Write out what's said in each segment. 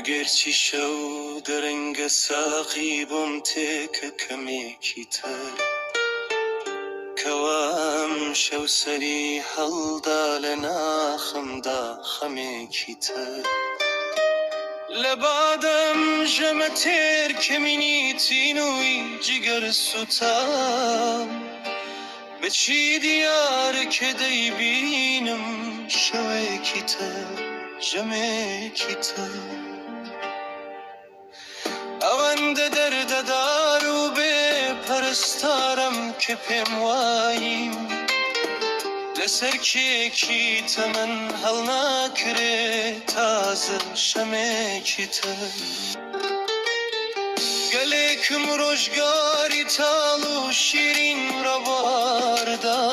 ئەگەرچی شەو دەرەنگە ساقی بۆم تێکە کەمێکی تر کەوام شەو سەری هەڵدا لە ناخمدا خەمێکی تر لە بادەم ژەمە تێر کەمینی تینووی جگەر سوتام بچی دیارە کە دەیبینم شەوێکی تر ژەمێکی تر ئەوەندە دەردەدار و بێپەرستارم کە پێم واییم لەسەر کێکی تەمەن هەڵناکرێ تازە شەمێکی تر گەلێکم ڕۆژگاری تاڵ و شیرین ڕەواردا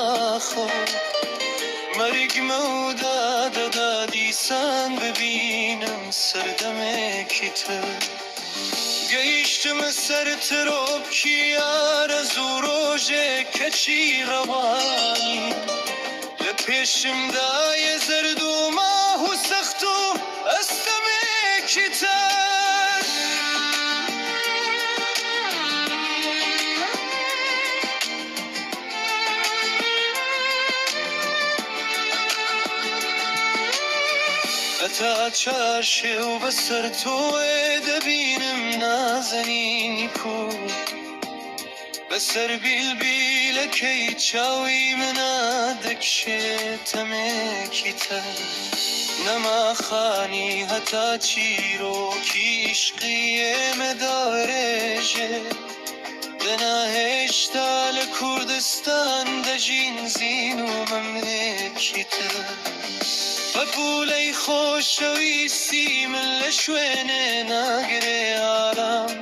مەریگمە و دادەدا دیسان ببینم سەردەمێکی تر گەیشتمە سەر ترۆپکی ئارەزوو ڕۆژێک کەچی ڕەوانی لە پێشمدایە زەرد و ماه و سەخت و ئەستەمێکی تر هەتا چارشێو بەسەر تۆێ دەبینم نازەنینی کوور بەسەر بیلبیلەکەی چاوی منە دەکشێت تەمێکی تر نەماخانی هەتا چیرۆکی عیشقی ئێمەدا ڕێژێ دەنا هێشتا لە کوردستان دەژین زین و مەمرێکی تر بەپولەی خۆشەویستی من لە شوێنێ ناگرێ ئارام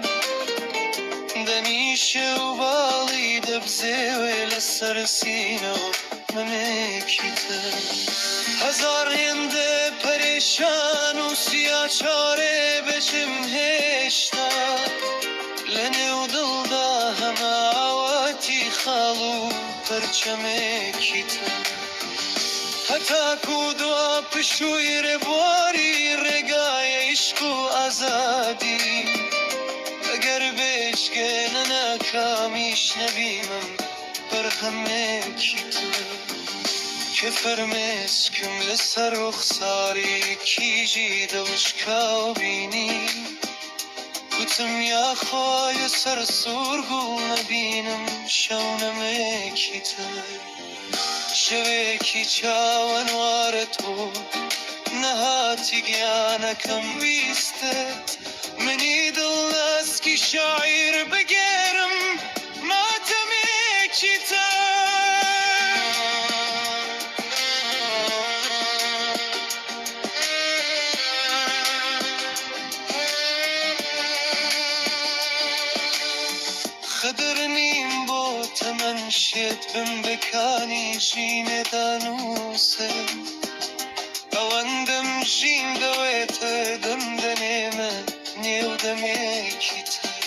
دەنیشە و باڵی دەبزێوێ لەسەر سینە و مەمێکی تر هەزار هێندە پەرێشان و سیا چارێ بەچم هێشتا لە نێو دڵدا هەماواتی خاڵ و پەرچەمێکی تر هەتاکو دوا پشووی ڕێبواری ڕێگایە عیشق و ئازادی ئەگەر بێشکێنە ناکامیش نەبیمم بەرهەمێکی تر کە فەرمێسکم لەسەر ڕوخساری کیژی دڵشکاو بینی گوتم یاخوایە سەر سوورگ و نەبینم شەونەمێکی تر شەوێکی چاوەنوارە تۆ نەهاتی گیانەکەم ویستت منی دڵناسکی شاعیر بگێرم ماتەمێکی خەدر نیم بۆ تەمەن شێت بم بەکانی ژینێدا نووسم ئەوەندەم ژین دەوێتە دەم دەنێمە نێو دەمێکی تر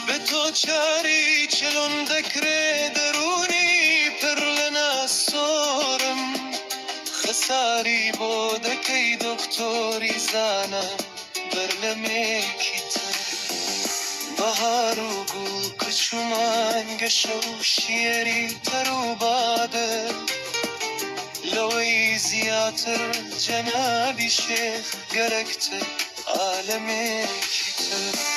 بە تۆ چاری چلۆن دەکرێ دەرونی پڕ لە ناسۆرم خەساری بۆ دەکەی دۆکتۆری زانم بەرلەمێکی تر بەهار و گوڵ کچ و مانگەشە و شیێری تەر و بادە لەوەی زیاتر جەنابی شێخ گەرەکتر عالەمێکی تر